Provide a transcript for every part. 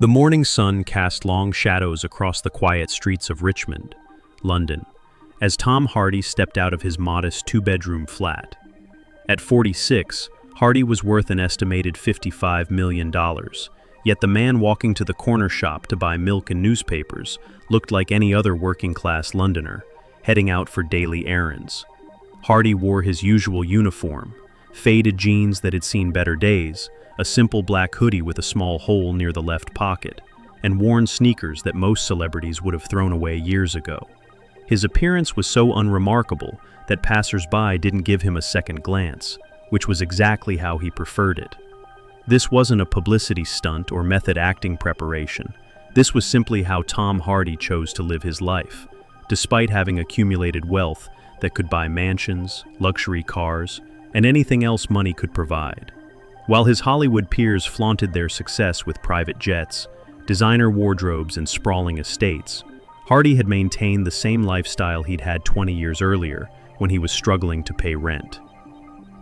The morning sun cast long shadows across the quiet streets of Richmond, London, as Tom Hardy stepped out of his modest two-bedroom flat. At 46, Hardy was worth an estimated $55 million, yet the man walking to the corner shop to buy milk and newspapers looked like any other working-class Londoner, heading out for daily errands. Hardy wore his usual uniform, faded jeans that had seen better days, a simple black hoodie with a small hole near the left pocket, and worn sneakers that most celebrities would have thrown away years ago. His appearance was so unremarkable that passers-by didn't give him a second glance, which was exactly how he preferred it. This wasn't a publicity stunt or method acting preparation. This was simply how Tom Hardy chose to live his life, despite having accumulated wealth that could buy mansions, luxury cars, and anything else money could provide. While his Hollywood peers flaunted their success with private jets, designer wardrobes, and sprawling estates, Hardy had maintained the same lifestyle he'd had 20 years earlier when he was struggling to pay rent.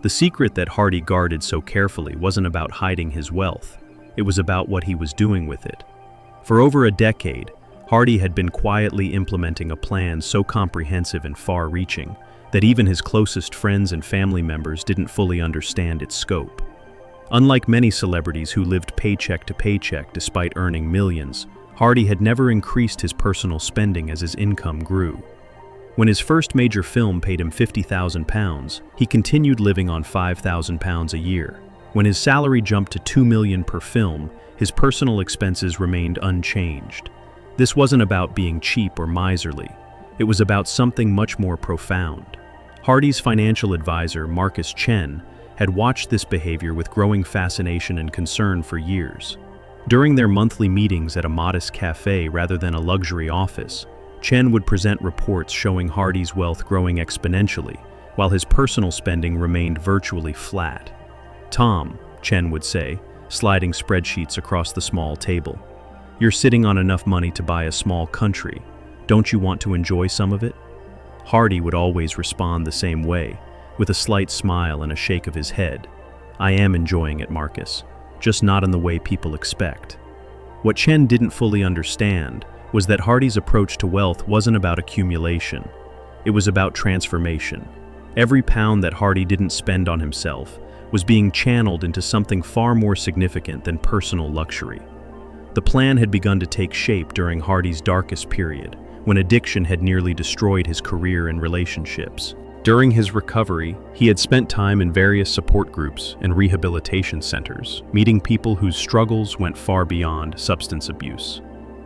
The secret that Hardy guarded so carefully wasn't about hiding his wealth, it was about what he was doing with it. For over a decade, Hardy had been quietly implementing a plan so comprehensive and far-reaching that even his closest friends and family members didn't fully understand its scope. Unlike many celebrities who lived paycheck to paycheck despite earning millions, Hardy had never increased his personal spending as his income grew. When his first major film paid him £50,000, he continued living on £5,000 a year. When his salary jumped to $2 million per film, his personal expenses remained unchanged. This wasn't about being cheap or miserly. It was about something much more profound. Hardy's financial advisor, Marcus Chen, had watched this behavior with growing fascination and concern for years. During their monthly meetings at a modest cafe rather than a luxury office, Chen would present reports showing Hardy's wealth growing exponentially, while his personal spending remained virtually flat. "Tom," Chen would say, sliding spreadsheets across the small table, "you're sitting on enough money to buy a small country. Don't you want to enjoy some of it?" Hardy would always respond the same way, with a slight smile and a shake of his head. "I am enjoying it, Marcus, just not in the way people expect." What Chen didn't fully understand was that Hardy's approach to wealth wasn't about accumulation. It was about transformation. Every pound that Hardy didn't spend on himself was being channeled into something far more significant than personal luxury. The plan had begun to take shape during Hardy's darkest period, when addiction had nearly destroyed his career and relationships. During his recovery, he had spent time in various support groups and rehabilitation centers, meeting people whose struggles went far beyond substance abuse.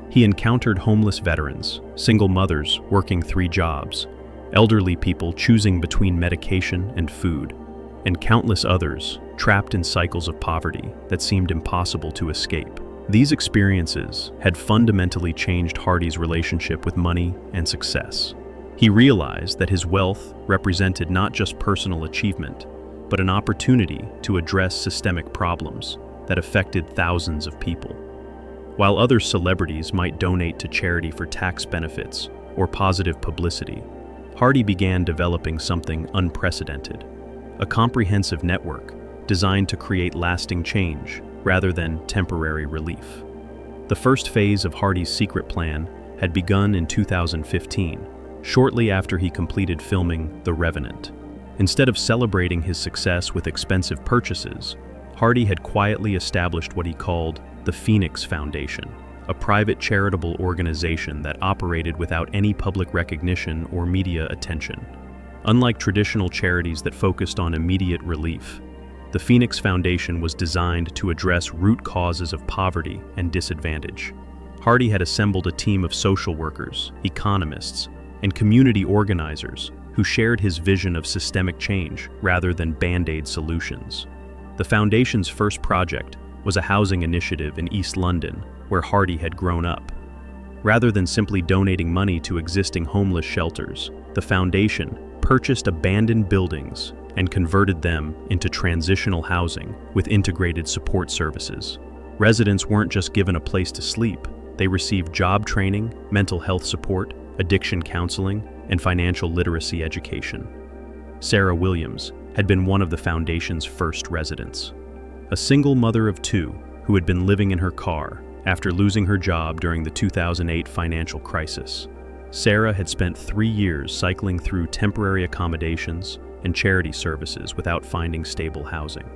He encountered homeless veterans, single mothers working 3 jobs, elderly people choosing between medication and food, and countless others trapped in cycles of poverty that seemed impossible to escape. These experiences had fundamentally changed Hardy's relationship with money and success. He realized that his wealth represented not just personal achievement, but an opportunity to address systemic problems that affected thousands of people. While other celebrities might donate to charity for tax benefits or positive publicity, Hardy began developing something unprecedented, a comprehensive network designed to create lasting change rather than temporary relief. The first phase of Hardy's secret plan had begun in 2015, shortly after he completed filming The Revenant. Instead of celebrating his success with expensive purchases, Hardy had quietly established what he called the Phoenix Foundation, a private charitable organization that operated without any public recognition or media attention. Unlike traditional charities that focused on immediate relief, the Phoenix Foundation was designed to address root causes of poverty and disadvantage. Hardy had assembled a team of social workers, economists, and community organizers who shared his vision of systemic change rather than band-aid solutions. The foundation's first project was a housing initiative in East London, where Hardy had grown up. Rather than simply donating money to existing homeless shelters, the foundation purchased abandoned buildings and converted them into transitional housing with integrated support services. Residents weren't just given a place to sleep, they received job training, mental health support, addiction counseling, and financial literacy education. Sarah Williams had been one of the foundation's first residents. A single mother of 2 who had been living in her car, after losing her job during the 2008 financial crisis. Sarah had spent 3 years cycling through temporary accommodations and charity services without finding stable housing.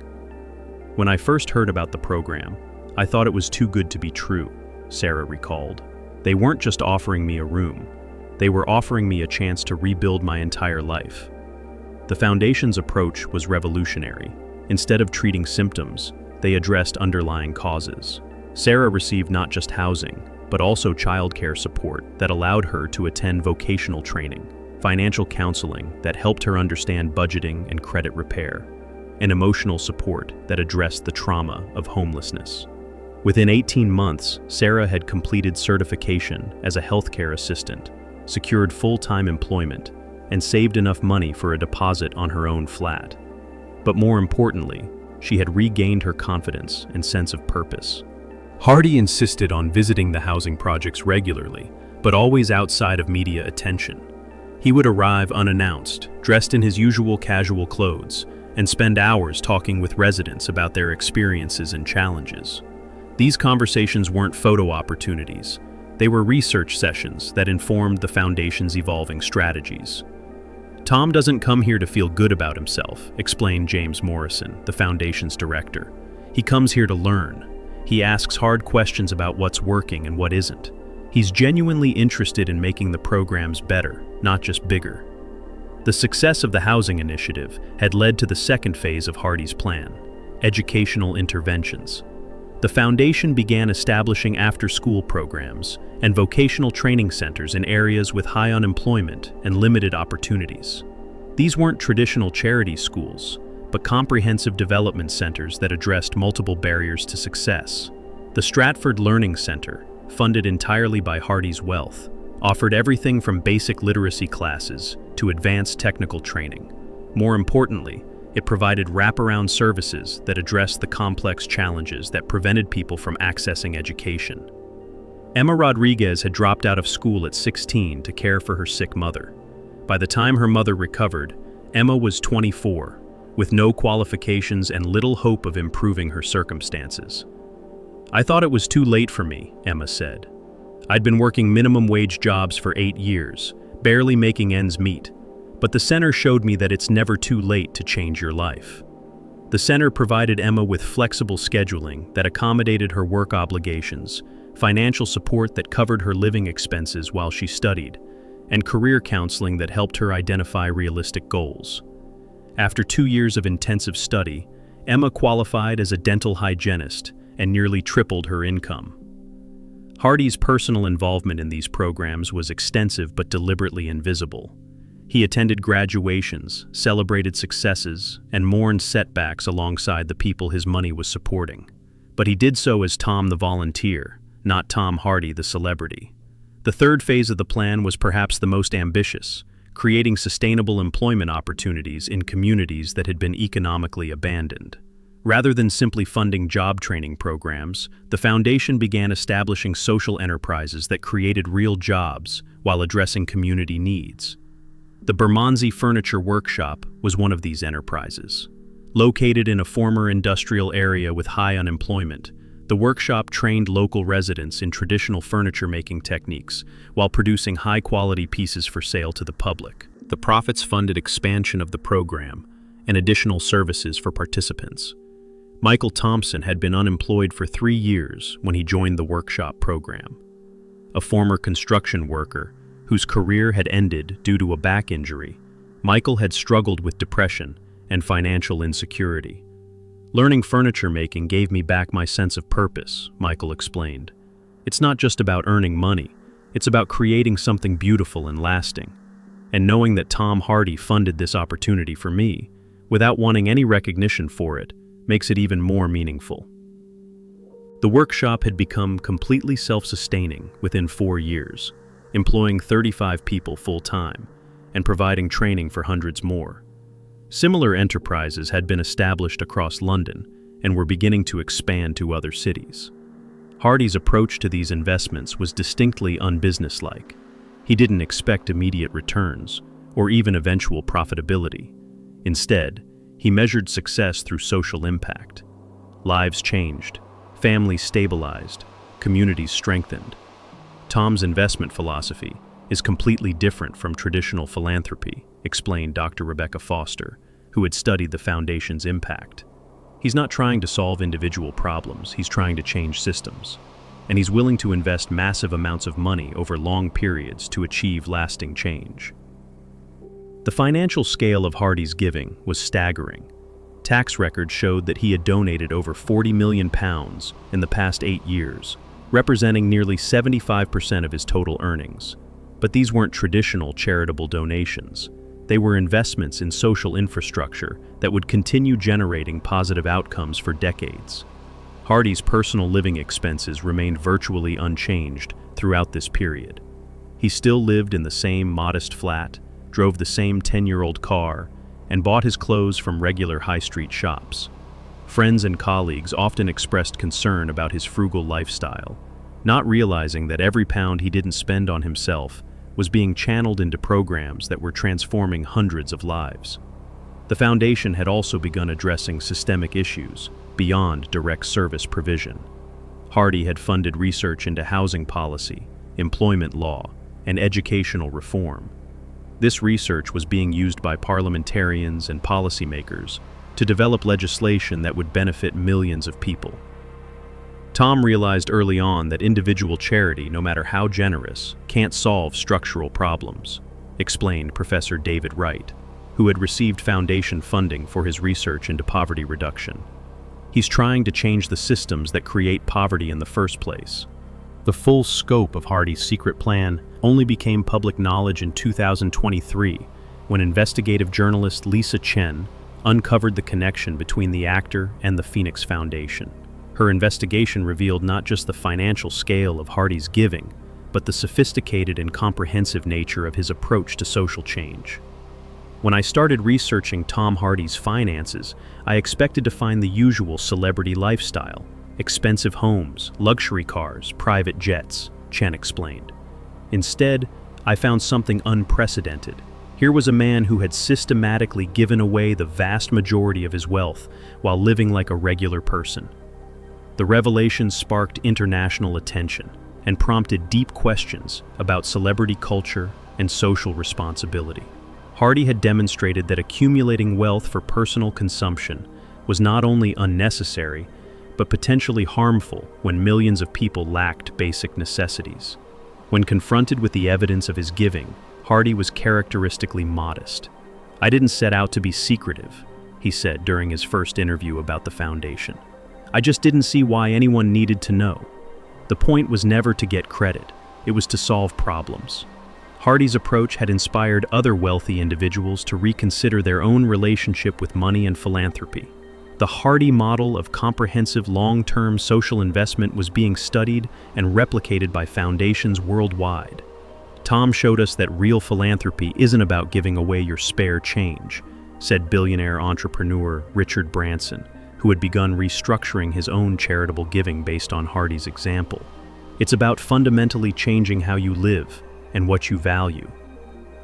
When I first heard about the program, I thought it was too good to be true, Sarah recalled. They weren't just offering me a room, they were offering me a chance to rebuild my entire life. The foundation's approach was revolutionary. Instead of treating symptoms, they addressed underlying causes. Sarah received not just housing, but also childcare support that allowed her to attend vocational training, financial counseling that helped her understand budgeting and credit repair, and emotional support that addressed the trauma of homelessness. Within 18 months, Sarah had completed certification as a healthcare assistant, secured full-time employment, and saved enough money for a deposit on her own flat. But more importantly, she had regained her confidence and sense of purpose. Hardy insisted on visiting the housing projects regularly, but always outside of media attention. He would arrive unannounced, dressed in his usual casual clothes, and spend hours talking with residents about their experiences and challenges. These conversations weren't photo opportunities. They were research sessions that informed the foundation's evolving strategies. Tom doesn't come here to feel good about himself, explained James Morrison, the foundation's director. He comes here to learn. He asks hard questions about what's working and what isn't. He's genuinely interested in making the programs better, not just bigger. The success of the housing initiative had led to the second phase of Hardy's plan, educational interventions. The foundation began establishing after-school programs and vocational training centers in areas with high unemployment and limited opportunities. These weren't traditional charity schools, but comprehensive development centers that addressed multiple barriers to success. The Stratford Learning Center, funded entirely by Hardy's wealth, offered everything from basic literacy classes to advanced technical training. More importantly, it provided wraparound services that addressed the complex challenges that prevented people from accessing education. Emma Rodriguez had dropped out of school at 16 to care for her sick mother. By the time her mother recovered, Emma was 24, with no qualifications and little hope of improving her circumstances. "I thought it was too late for me," Emma said. "I'd been working minimum wage jobs for 8 years, barely making ends meet. But the center showed me that it's never too late to change your life." The center provided Emma with flexible scheduling that accommodated her work obligations, financial support that covered her living expenses while she studied, and career counseling that helped her identify realistic goals. After 2 years of intensive study, Emma qualified as a dental hygienist and nearly tripled her income. Hardy's personal involvement in these programs was extensive but deliberately invisible. He attended graduations, celebrated successes, and mourned setbacks alongside the people his money was supporting. But he did so as Tom the volunteer, not Tom Hardy the celebrity. The third phase of the plan was perhaps the most ambitious, creating sustainable employment opportunities in communities that had been economically abandoned. Rather than simply funding job training programs, the foundation began establishing social enterprises that created real jobs while addressing community needs. The Bermondsey Furniture Workshop was one of these enterprises. Located in a former industrial area with high unemployment, the workshop trained local residents in traditional furniture-making techniques while producing high-quality pieces for sale to the public. The profits funded expansion of the program and additional services for participants. Michael Thompson had been unemployed for 3 years when he joined the workshop program. A former construction worker whose career had ended due to a back injury, Michael had struggled with depression and financial insecurity. "Learning furniture making gave me back my sense of purpose," Michael explained. "It's not just about earning money, it's about creating something beautiful and lasting. And knowing that Tom Hardy funded this opportunity for me, without wanting any recognition for it, makes it even more meaningful." The workshop had become completely self-sustaining within 4 years, employing 35 people full-time and providing training for hundreds more. Similar enterprises had been established across London and were beginning to expand to other cities. Hardy's approach to these investments was distinctly unbusinesslike. He didn't expect immediate returns or even eventual profitability. Instead, he measured success through social impact. Lives changed, families stabilized, communities strengthened. Tom's investment philosophy is completely different from traditional philanthropy, explained Dr. Rebecca Foster, who had studied the foundation's impact. He's not trying to solve individual problems, he's trying to change systems. And he's willing to invest massive amounts of money over long periods to achieve lasting change. The financial scale of Hardy's giving was staggering. Tax records showed that he had donated over £40 million in the past 8 years, representing nearly 75% of his total earnings. But these weren't traditional charitable donations. They were investments in social infrastructure that would continue generating positive outcomes for decades. Hardy's personal living expenses remained virtually unchanged throughout this period. He still lived in the same modest flat, drove the same 10-year-old car, and bought his clothes from regular high street shops. Friends and colleagues often expressed concern about his frugal lifestyle, not realizing that every pound he didn't spend on himself was being channeled into programs that were transforming hundreds of lives. The foundation had also begun addressing systemic issues beyond direct service provision. Hardy had funded research into housing policy, employment law, and educational reform. This research was being used by parliamentarians and policymakers to develop legislation that would benefit millions of people. Tom realized early on that individual charity, no matter how generous, can't solve structural problems, explained Professor David Wright, who had received foundation funding for his research into poverty reduction. He's trying to change the systems that create poverty in the first place. The full scope of Hardy's secret plan only became public knowledge in 2023, when investigative journalist Lisa Chen uncovered the connection between the actor and the Phoenix Foundation. Her investigation revealed not just the financial scale of Hardy's giving, but the sophisticated and comprehensive nature of his approach to social change. When I started researching Tom Hardy's finances, I expected to find the usual celebrity lifestyle: expensive homes, luxury cars, private jets, Chen explained. Instead, I found something unprecedented. Here was a man who had systematically given away the vast majority of his wealth while living like a regular person. The revelation sparked international attention and prompted deep questions about celebrity culture and social responsibility. Hardy had demonstrated that accumulating wealth for personal consumption was not only unnecessary, but potentially harmful when millions of people lacked basic necessities. When confronted with the evidence of his giving, Hardy was characteristically modest. "I didn't set out to be secretive," he said during his first interview about the foundation. "I just didn't see why anyone needed to know. The point was never to get credit, it was to solve problems." Hardy's approach had inspired other wealthy individuals to reconsider their own relationship with money and philanthropy. The Hardy model of comprehensive long-term social investment was being studied and replicated by foundations worldwide. Tom showed us that real philanthropy isn't about giving away your spare change, said billionaire entrepreneur Richard Branson, who had begun restructuring his own charitable giving based on Hardy's example. It's about fundamentally changing how you live and what you value.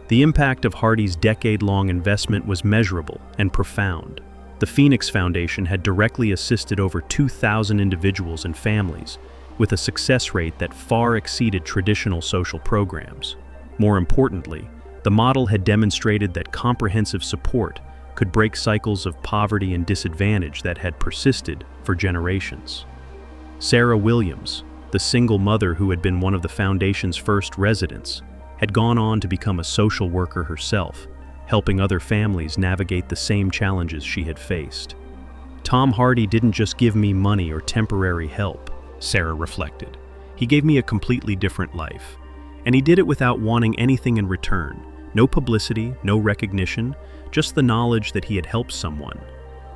The impact of Hardy's decade-long investment was measurable and profound. The Phoenix Foundation had directly assisted over 2,000 individuals and families, with a success rate that far exceeded traditional social programs. More importantly, the model had demonstrated that comprehensive support could break cycles of poverty and disadvantage that had persisted for generations. Sarah Williams, the single mother who had been one of the foundation's first residents, had gone on to become a social worker herself, helping other families navigate the same challenges she had faced. "Tom Hardy didn't just give me money or temporary help," Sarah reflected. "He gave me a completely different life. And he did it without wanting anything in return. No publicity, no recognition, just the knowledge that he had helped someone."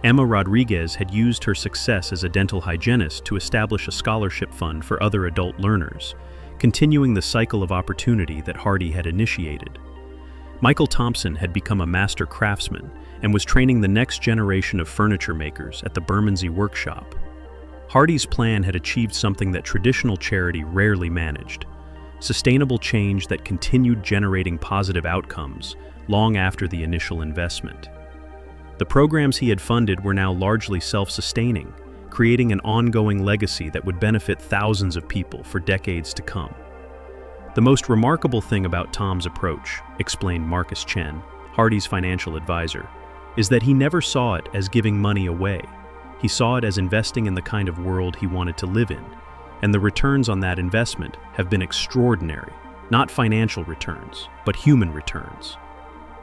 Emma Rodriguez had used her success as a dental hygienist to establish a scholarship fund for other adult learners, continuing the cycle of opportunity that Hardy had initiated. Michael Thompson had become a master craftsman and was training the next generation of furniture makers at the Bermondsey Workshop. Hardy's plan had achieved something that traditional charity rarely managed: sustainable change that continued generating positive outcomes long after the initial investment. The programs he had funded were now largely self-sustaining, creating an ongoing legacy that would benefit thousands of people for decades to come. The most remarkable thing about Tom's approach, explained Marcus Chen, Hardy's financial advisor, is that he never saw it as giving money away. He saw it as investing in the kind of world he wanted to live in, and the returns on that investment have been extraordinary, not financial returns, but human returns.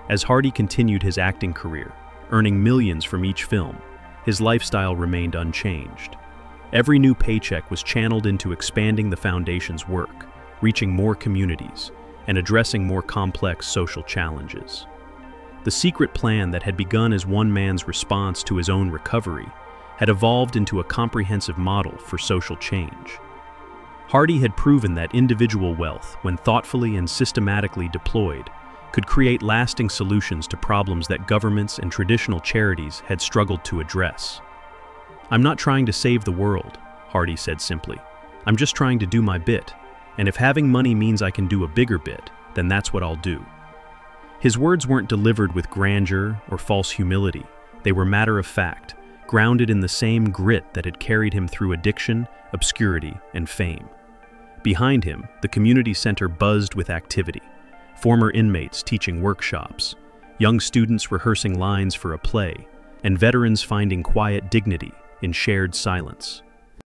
As Hardy continued his acting career, earning millions from each film, his lifestyle remained unchanged. Every new paycheck was channeled into expanding the foundation's work, reaching more communities, and addressing more complex social challenges. The secret plan that had begun as one man's response to his own recovery had evolved into a comprehensive model for social change. Hardy had proven that individual wealth, when thoughtfully and systematically deployed, could create lasting solutions to problems that governments and traditional charities had struggled to address. "I'm not trying to save the world," Hardy said simply. "I'm just trying to do my bit, and if having money means I can do a bigger bit, then that's what I'll do." His words weren't delivered with grandeur or false humility. They were matter of fact, grounded in the same grit that had carried him through addiction, obscurity, and fame. Behind him, the community center buzzed with activity. Former inmates teaching workshops, young students rehearsing lines for a play, and veterans finding quiet dignity in shared silence.